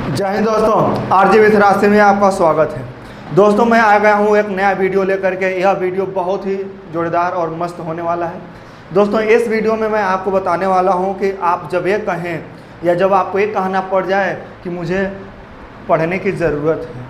जय हिंद दोस्तों, RJ with रास्ते में आपका स्वागत है। दोस्तों मैं आ गया हूँ एक नया वीडियो लेकर के। यह वीडियो बहुत ही जोरदार और मस्त होने वाला है। दोस्तों इस वीडियो में मैं आपको बताने वाला हूँ कि आप जब ये कहें या जब आपको ये कहना पड़ जाए कि मुझे पढ़ने की ज़रूरत है,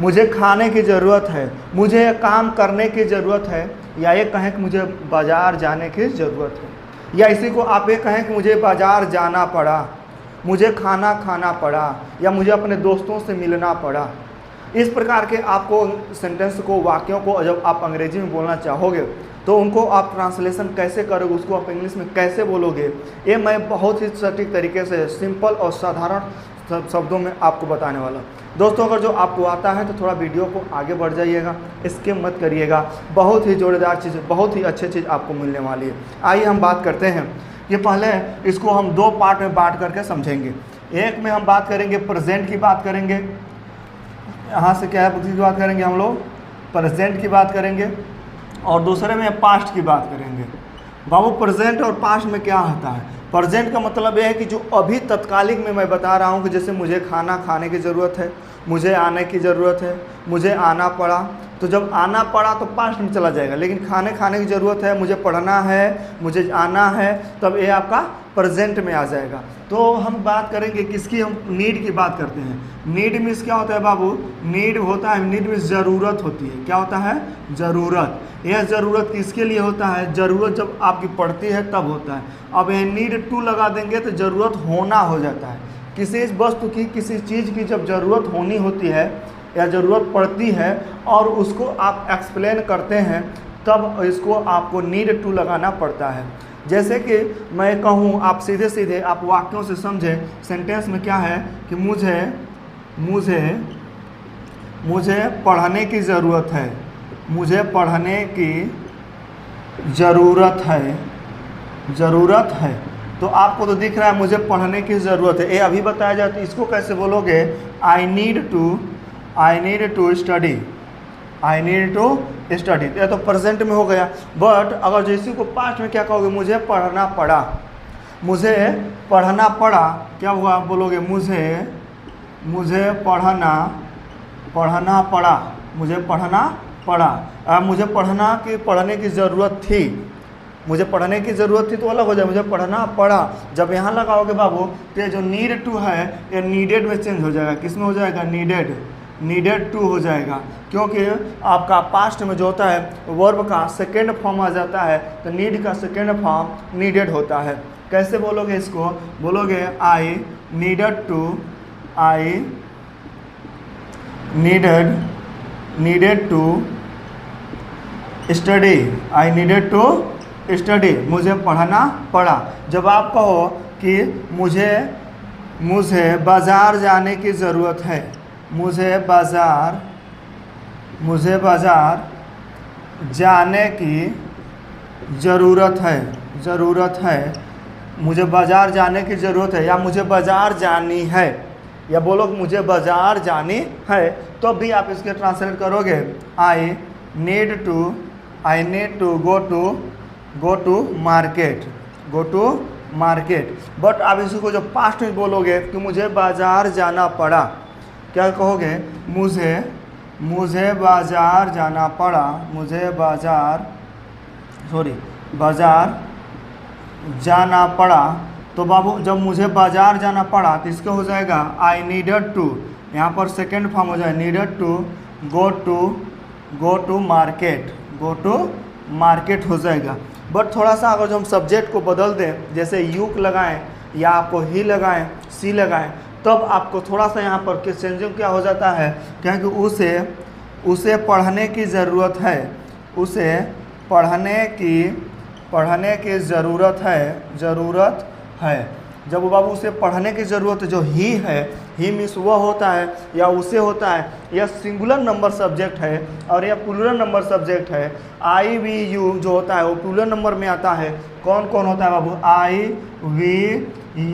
मुझे खाने की ज़रूरत है, मुझे काम करने की ज़रूरत है, या ये कहें कि मुझे बाज़ार जाने की ज़रूरत है, या इसी को आप ये कहें कि मुझे बाज़ार जाना पड़ा, मुझे खाना खाना पड़ा, या मुझे अपने दोस्तों से मिलना पड़ा। इस प्रकार के आपको सेंटेंस को, वाक्यों को जब आप अंग्रेजी में बोलना चाहोगे तो उनको आप ट्रांसलेशन कैसे करोगे, उसको आप इंग्लिश में कैसे बोलोगे, ये मैं बहुत ही सटीक तरीके से सिंपल और साधारण शब्दों में आपको बताने वाला हूँ। दोस्तों अगर जो आपको आता है तो थोड़ा वीडियो को आगे बढ़ जाइएगा, स्किप मत करिएगा। बहुत ही जोरदार चीज़, बहुत ही अच्छी चीज़ आपको मिलने वाली है। आइए हम बात करते हैं। ये पहले इसको हम दो पार्ट में बांट करके समझेंगे। एक में हम बात करेंगे प्रेजेंट की बात करेंगे, यहाँ से क्या है की बात करेंगे, हम लोग प्रेजेंट की बात करेंगे, और दूसरे में पास्ट की बात करेंगे। बाबू प्रेजेंट और पास्ट में क्या होता है? प्रेजेंट का मतलब यह है कि जो अभी तत्कालिक में मैं बता रहा हूँ कि जैसे मुझे खाना खाने की ज़रूरत है, मुझे आने की ज़रूरत है, मुझे आना पड़ा, तो जब आना पड़ा तो पास्ट में चला जाएगा। लेकिन खाने की ज़रूरत है, मुझे पढ़ना है, मुझे आना है, तब ये आपका प्रेजेंट में आ जाएगा। तो हम बात करेंगे किसकी, हम नीड की बात करते हैं। नीड मीन्स क्या होता है बाबू? नीड होता है, नीड मीन्स ज़रूरत होती है। क्या होता है? ज़रूरत। यह ज़रूरत किसके लिए होता है? ज़रूरत जब आपकी पड़ती है तब होता है। अब यह नीड टू लगा देंगे तो ज़रूरत होना हो जाता है। किसी वस्तु की, किसी चीज़ की जब ज़रूरत होनी होती है या ज़रूरत पड़ती है और उसको आप एक्सप्लेन करते हैं, तब इसको आपको नीड टू लगाना पड़ता है। जैसे कि मैं कहूँ, आप सीधे सीधे आप वाक्यों से समझें। सेंटेंस में क्या है कि मुझे पढ़ने की ज़रूरत है, मुझे पढ़ने की ज़रूरत है। तो आपको तो दिख रहा है मुझे पढ़ने की ज़रूरत है, ये अभी बताया जाए तो इसको कैसे बोलोगे? I need to study, I need to study. ये तो प्रेजेंट में हो गया। बट अगर जैसे को पास्ट में क्या कहोगे? मुझे पढ़ना पड़ा, मुझे पढ़ना पड़ा, क्या हुआ? बोलोगे मुझे पढ़ना पड़ा, मुझे पढ़ना पड़ा। मुझे पढ़ने की ज़रूरत थी, मुझे पढ़ने की ज़रूरत थी तो अलग हो जाए, मुझे पढ़ना पड़ा। जब यहाँ लगाओगे बाबू तो ये जो नीड टू है ये नीडेड में चेंज हो जाएगा। किस में हो जाएगा? नीडेड टू हो जाएगा, क्योंकि आपका पास्ट में जो होता है वर्ब का सेकेंड फॉर्म आ जाता है, तो नीड का सेकेंड फॉर्म नीडेड होता है। कैसे बोलोगे इसको? बोलोगे I needed to study, I needed to study, मुझे पढ़ना पड़ा। जब आप कहो कि मुझे बाज़ार जाने की ज़रूरत है, मुझे बाज़ार जाने की ज़रूरत है, मुझे बाज़ार जाने की ज़रूरत है, या मुझे बाज़ार जानी है, या बोलो मुझे बाज़ार जानी है, तो भी आप इसके ट्रांसलेट करोगे I need to go to market. But आप इसको जो पास्ट में बोलोगे कि मुझे बाज़ार जाना पड़ा, क्या कहोगे? मुझे बाज़ार जाना पड़ा, बाज़ार जाना पड़ा। तो बाबू जब मुझे बाज़ार जाना पड़ा तो इसका हो जाएगा आई नीडेड टू, यहाँ पर सेकेंड फॉर्म हो जाए needed to go to market हो जाएगा। बट थोड़ा सा अगर जो हम सब्जेक्ट को बदल दें, जैसे यू लगाएं या आपको ही लगाएं, सी लगाएं, तब आपको थोड़ा सा यहाँ पर चेंजिंग क्या हो जाता है? क्योंकि उसे पढ़ने की ज़रूरत है, उसे पढ़ने की ज़रूरत है। जब बाबू उसे पढ़ने की ज़रूरत है, जो ही है, ही मीन्स वह होता है या उसे होता है, यह सिंगुलर नंबर सब्जेक्ट है और यह प्लूरल नंबर सब्जेक्ट है। आई वी यू जो होता है वो प्लूरल नंबर में आता है। कौन कौन होता है बाबू? आई वी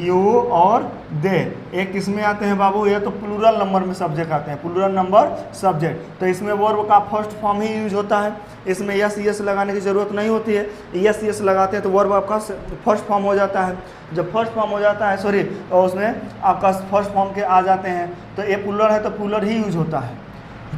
यू और दे, एक किसमें आते हैं बाबू? ये तो प्लूरल नंबर में सब्जेक्ट आते हैं, प्लूरल नंबर सब्जेक्ट। तो इसमें वर्ब का फर्स्ट फॉर्म ही यूज होता है, इसमें यस लगाने की ज़रूरत नहीं होती है। यस लगाते हैं तो वर्ब आपका फर्स्ट फॉर्म हो जाता है। जब फर्स्ट फॉर्म हो जाता है, और उसमें आपका फर्स्ट फॉर्म के आ जाते हैं तो ये प्लूरल है तो प्लूरल ही यूज होता है,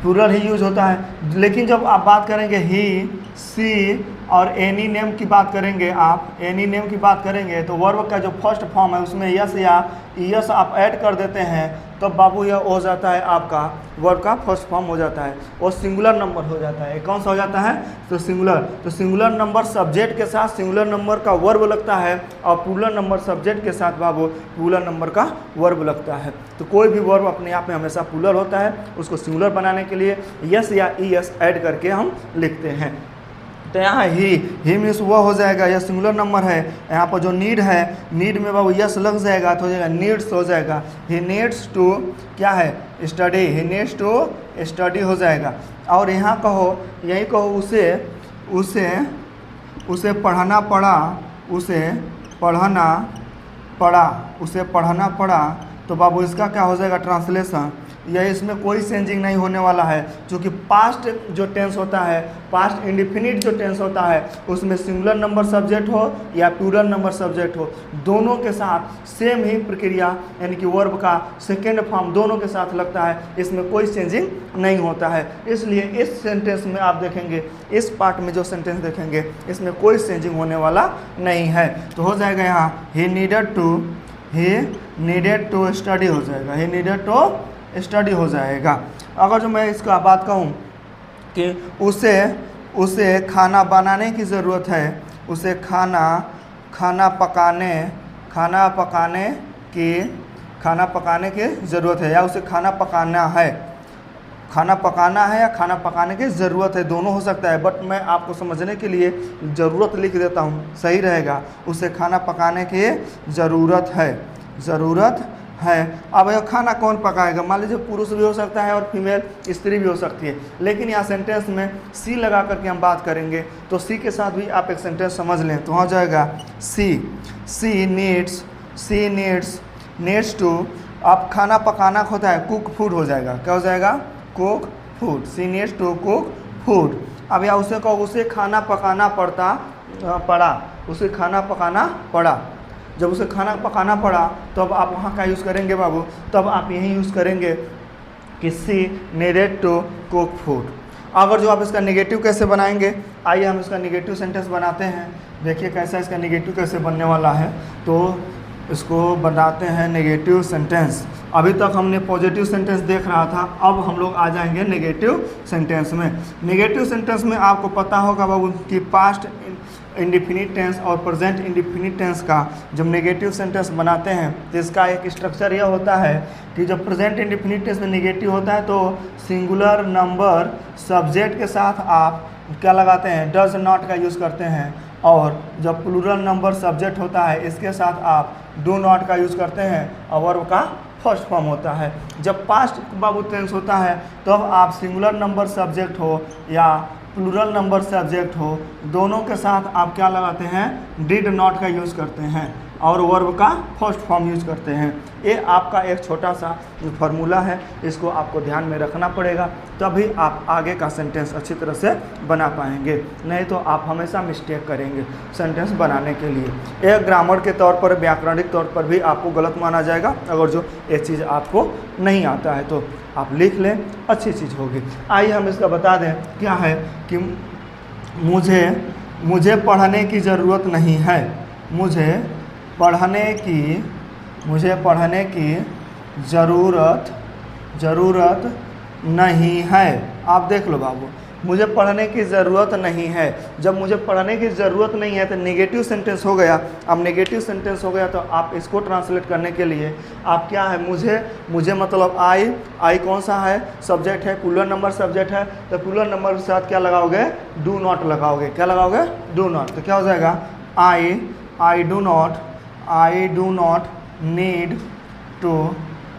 प्लूरल ही यूज होता है। लेकिन जब आप बात करेंगे ही, सी और एनी नेम की बात करेंगे, आप एनी नेम की बात करेंगे तो वर्ब का जो फर्स्ट फॉर्म है उसमें यस या यस आप ऐड कर देते हैं तो बाबू यह हो जाता है आपका वर्ब का फर्स्ट फॉर्म हो जाता है, वो सिंगुलर नंबर हो जाता है। कौन सा हो जाता है? तो सिंगुलर। तो सिंगुलर नंबर सब्जेक्ट के साथ सिंगुलर नंबर का वर्ब लगता है और प्लूरल नंबर सब्जेक्ट के साथ बाबू प्लूरल नंबर का वर्ब लगता है। तो कोई भी वर्ब अपने आप में हमेशा प्लूरल होता है, उसको सिंगुलर बनाने के लिए यस या ईएस ऐड करके हम लिखते हैं। तो यहाँ ही मीन्स वह हो जाएगा, यह सिंगुलर नंबर है। यहाँ पर जो नीड है, नीड में बाबू यस लग जाएगा तो हो जाएगा नीड्स हो जाएगा। ही नीड्स टू क्या है? Study. He needs to study हो जाएगा। और यहाँ कहो, यही कहो उसे पढ़ना पड़ा, उसे पढ़ना पड़ा, उसे पढ़ना पड़ा। तो बाबू इसका क्या हो जाएगा ट्रांसलेशन? यह इसमें कोई चेंजिंग नहीं होने वाला है, क्योंकि पास्ट जो टेंस होता है, पास्ट इंडिफिनिट जो टेंस होता है, उसमें सिंगुलर नंबर सब्जेक्ट हो या प्लूरल नंबर सब्जेक्ट हो, दोनों के साथ सेम ही प्रक्रिया यानी कि वर्ब का सेकेंड फॉर्म दोनों के साथ लगता है, इसमें कोई चेंजिंग नहीं होता है। इसलिए इस सेंटेंस में आप देखेंगे, इस पार्ट में जो सेंटेंस देखेंगे इसमें कोई चेंजिंग होने वाला नहीं है। तो हो जाएगा यहाँ ही नीडेड टू स्टडी हो जाएगा, ही नीडेड टू स्टडी हो जाएगा। अगर जो मैं इसका बात कहूँ कि उसे खाना बनाने की ज़रूरत है, उसे खाना पकाने की ज़रूरत है, या उसे खाना पकाना है या खाना पकाने की ज़रूरत है, दोनों हो सकता है। बट मैं आपको समझने के लिए ज़रूरत लिख देता हूँ, सही रहेगा। उसे खाना पकाने की ज़रूरत है। अब यह खाना कौन पकाएगा? मान लीजिए पुरुष भी हो सकता है और फीमेल स्त्री भी हो सकती है, लेकिन यहाँ सेंटेंस में सी लगा करके हम बात करेंगे तो सी के साथ भी आप एक सेंटेंस समझ लें तो हो जाएगा सी नीड्स टू। अब खाना पकाना होता है कुक फूड हो जाएगा, क्या हो जाएगा? Cook food. She needs to cook food. अब या उसे कहो उसे खाना पकाना पड़ा, उसे खाना पकाना पड़ा। जब उसे खाना पकाना पड़ा तब तो आप वहाँ का यूज़ करेंगे बाबू, तब आप यही यूज़ करेंगे कि सी नीडेड टू कुक फूड। अगर जो आप इसका नेगेटिव कैसे बनाएंगे, आइए हम इसका नेगेटिव सेंटेंस बनाते हैं। देखिए कैसा इसका नेगेटिव कैसे बनने वाला है। तो इसको बनाते हैं नेगेटिव सेंटेंस। अभी तक हमने पॉजिटिव सेंटेंस देख रहा था, अब हम लोग आ जाएंगे नेगेटिव सेंटेंस में। नेगेटिव सेंटेंस में आपको पता होगा बाबू कि पास्ट इंडिफिनिट टेंस और प्रेजेंट इंडिफिनिट टेंस का जब नेगेटिव सेंटेंस बनाते हैं तो इसका एक स्ट्रक्चर यह होता है कि जब प्रेजेंट इंडिफिनिट टेंस में नेगेटिव होता है तो सिंगुलर नंबर सब्जेक्ट के साथ आप क्या लगाते हैं? डज नॉट का यूज़ करते हैं। और जब प्लूरल नंबर सब्जेक्ट होता है इसके साथ आप डू नॉट का यूज़ करते हैं और वर्ब का फर्स्ट फॉर्म होता है। जब पास्ट बाबू टेंस होता है तो अब आप सिंगुलर नंबर सब्जेक्ट हो या प्लूरल नंबर सब्जेक्ट हो, दोनों के साथ आप क्या लगाते हैं? डिड नॉट का यूज़ करते हैं और वर्ब का फर्स्ट फॉर्म यूज़ करते हैं। ये आपका एक छोटा सा फार्मूला है, इसको आपको ध्यान में रखना पड़ेगा, तभी आप आगे का सेंटेंस अच्छी तरह से बना पाएंगे, नहीं तो आप हमेशा मिस्टेक करेंगे सेंटेंस बनाने के लिए। एक ग्रामर के तौर पर, व्याकरणिक तौर पर भी आपको गलत माना जाएगा अगर जो ये चीज़ आपको नहीं आता है तो आप लिख लें, अच्छी चीज़ होगी। आइए हम इसका बता दें क्या है कि मुझे पढ़ने की ज़रूरत नहीं है, मुझे पढ़ने की ज़रूरत नहीं है। आप देख लो बाबू, मुझे पढ़ने की ज़रूरत नहीं है। जब मुझे पढ़ने की ज़रूरत नहीं है तो नेगेटिव सेंटेंस हो गया। अब नेगेटिव सेंटेंस हो गया तो आप इसको ट्रांसलेट करने के लिए आप क्या है? मुझे मतलब आई कौन सा है? सब्जेक्ट है, प्लूरल नंबर सब्जेक्ट है, तो प्लूरल नंबर के साथ क्या लगाओगे? डू नॉट लगाओगे। क्या लगाओगे? Do not. तो क्या हो जाएगा? I do not need to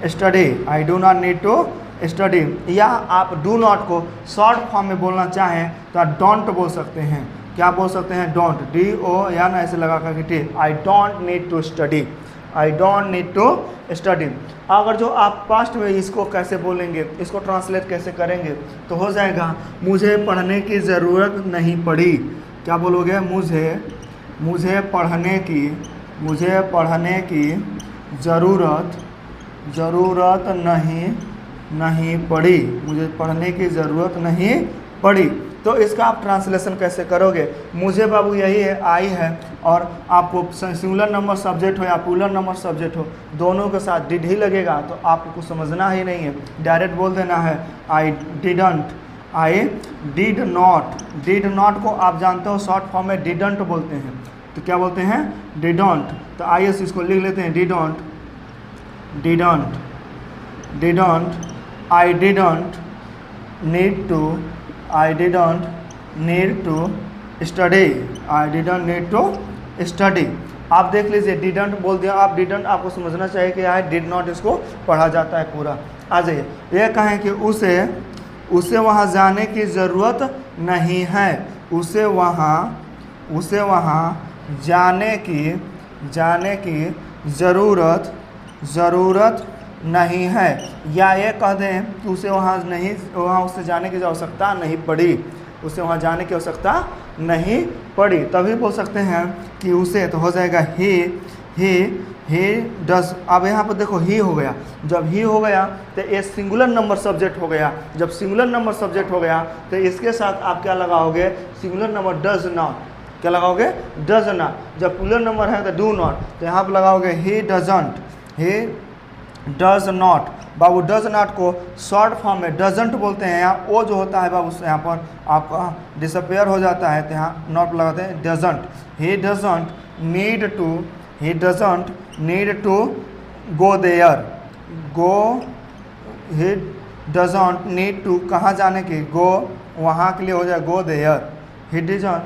study, I do not need to study. या आप डू नॉट को शॉर्ट फॉर्म में बोलना चाहें तो आप डोंट बोल सकते हैं। क्या बोल सकते हैं? डोंट, DO या ना ऐसे लगा करके T, I don't need to study, I don't need to study. अगर जो आप पास्ट में इसको कैसे बोलेंगे, इसको ट्रांसलेट कैसे करेंगे तो हो जाएगा मुझे पढ़ने की ज़रूरत नहीं पड़ी। क्या बोलोगे? मुझे पढ़ने की ज़रूरत ज़रूरत नहीं पड़ी, मुझे पढ़ने की ज़रूरत नहीं पड़ी। तो इसका आप ट्रांसलेशन कैसे करोगे? मुझे बाबू यही है, आई है, और आपको सिंगुलर नंबर सब्जेक्ट हो या प्लूरल नंबर सब्जेक्ट हो, दोनों के साथ डिड ही लगेगा, तो आपको कुछ समझना ही नहीं है, डायरेक्ट बोल देना है I didn't, I did not. Did not को आप जानते हो शॉर्ट फॉर्म में डिडंट बोलते हैं, तो क्या बोलते हैं? डिडंट। तो आइए इसको लिख लेते हैं, didn't, didn't, didn't, I didn't need to, I didn't need to study, I didn't need to study। आप देख लीजिए, didn't बोल दिया, आप didn't आपको समझना चाहिए कि I did not इसको पढ़ा जाता है पूरा। आ जाइए, ये कहें कि उसे वहाँ जाने की ज़रूरत नहीं है, उसे वहाँ जाने की ज़रूरत नहीं है। या ये कह दें कि उसे उसे जाने की आवश्यकता नहीं पड़ी, उसे वहाँ जाने की आवश्यकता नहीं पड़ी। तभी बोल सकते हैं कि उसे, तो हो जाएगा ही डज। अब यहाँ पर देखो ही हो गया, जब ही हो गया तो ये सिंगुलर नंबर सब्जेक्ट हो गया। जब सिंगुलर नंबर सब्जेक्ट हो गया तो इसके साथ आप क्या लगाओगे? Singular number does not. क्या लगाओगे? Does not. जब प्लूरल नंबर है तो डू नॉट, तो यहाँ पर लगाओगे he doesn't, he does not. Babu does not को शॉर्ट फॉर्म में डजंट बोलते हैं। यहाँ ओ जो होता है बाबू यहाँ पर आपका डिसअपेयर हो जाता है, तो यहाँ नॉट लगाते हैं doesn't. He doesn't need to, he doesn't need to go there, he doesn't need to कहाँ जाने की? गो, वहाँ के लिए हो जाए go there, he doesn't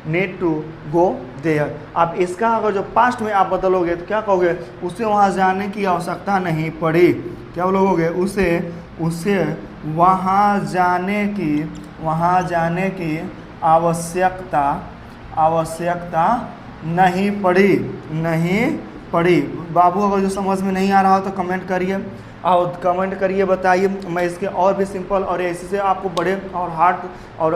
need to go there. अब इसका अगर जो पास्ट में आप बदलोगे तो क्या कहोगे? उसे वहाँ जाने की आवश्यकता नहीं पड़ी। क्या बोलोगे? उसे वहाँ जाने की आवश्यकता नहीं पड़ी। बाबू अगर जो समझ में नहीं आ रहा हो तो कमेंट करिए, और कमेंट करिए, बताइए। मैं इसके और भी सिंपल और ऐसे से आपको बड़े और हार्ड और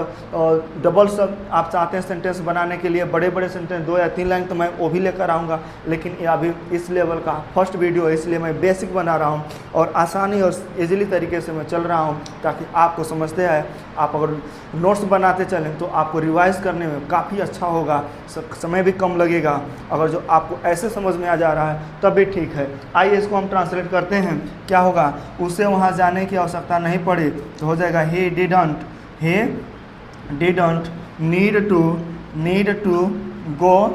डबल सब आप चाहते हैं सेंटेंस बनाने के लिए, बड़े बड़े सेंटेंस 2 या 3 लाइन, तो मैं वो भी लेकर आऊँगा। लेकिन ये अभी इस लेवल का फर्स्ट वीडियो है, इसलिए मैं बेसिक बना रहा हूँ और आसानी और इजीली तरीके से मैं चल रहा हूँ, ताकि आपको समझते हैं। आप अगर नोट्स बनाते चलें तो आपको रिवाइज करने में काफ़ी अच्छा होगा, समय भी कम लगेगा। अगर जो आपको ऐसे समझ में आ जा रहा है तब भी ठीक है। आइए इसको हम ट्रांसलेट करते हैं। क्या होगा? उसे वहाँ जाने की आवश्यकता नहीं पड़ी, तो हो जाएगा he didn't need to go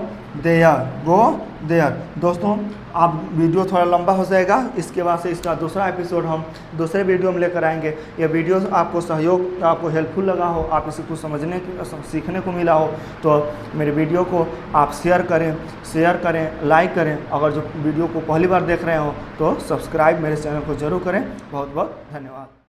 there. दोस्तों, आप वीडियो थोड़ा लंबा हो जाएगा, इसके बाद से इसका दूसरा एपिसोड हम दूसरे वीडियो में लेकर आएंगे। यह वीडियो आपको सहयोग, आपको हेल्पफुल लगा हो, आप इसे कुछ सीखने को मिला हो, तो मेरे वीडियो को आप शेयर करें, लाइक करें। अगर जो वीडियो को पहली बार देख रहे हो तो सब्सक्राइब मेरे चैनल को जरूर करें। बहुत बहुत धन्यवाद।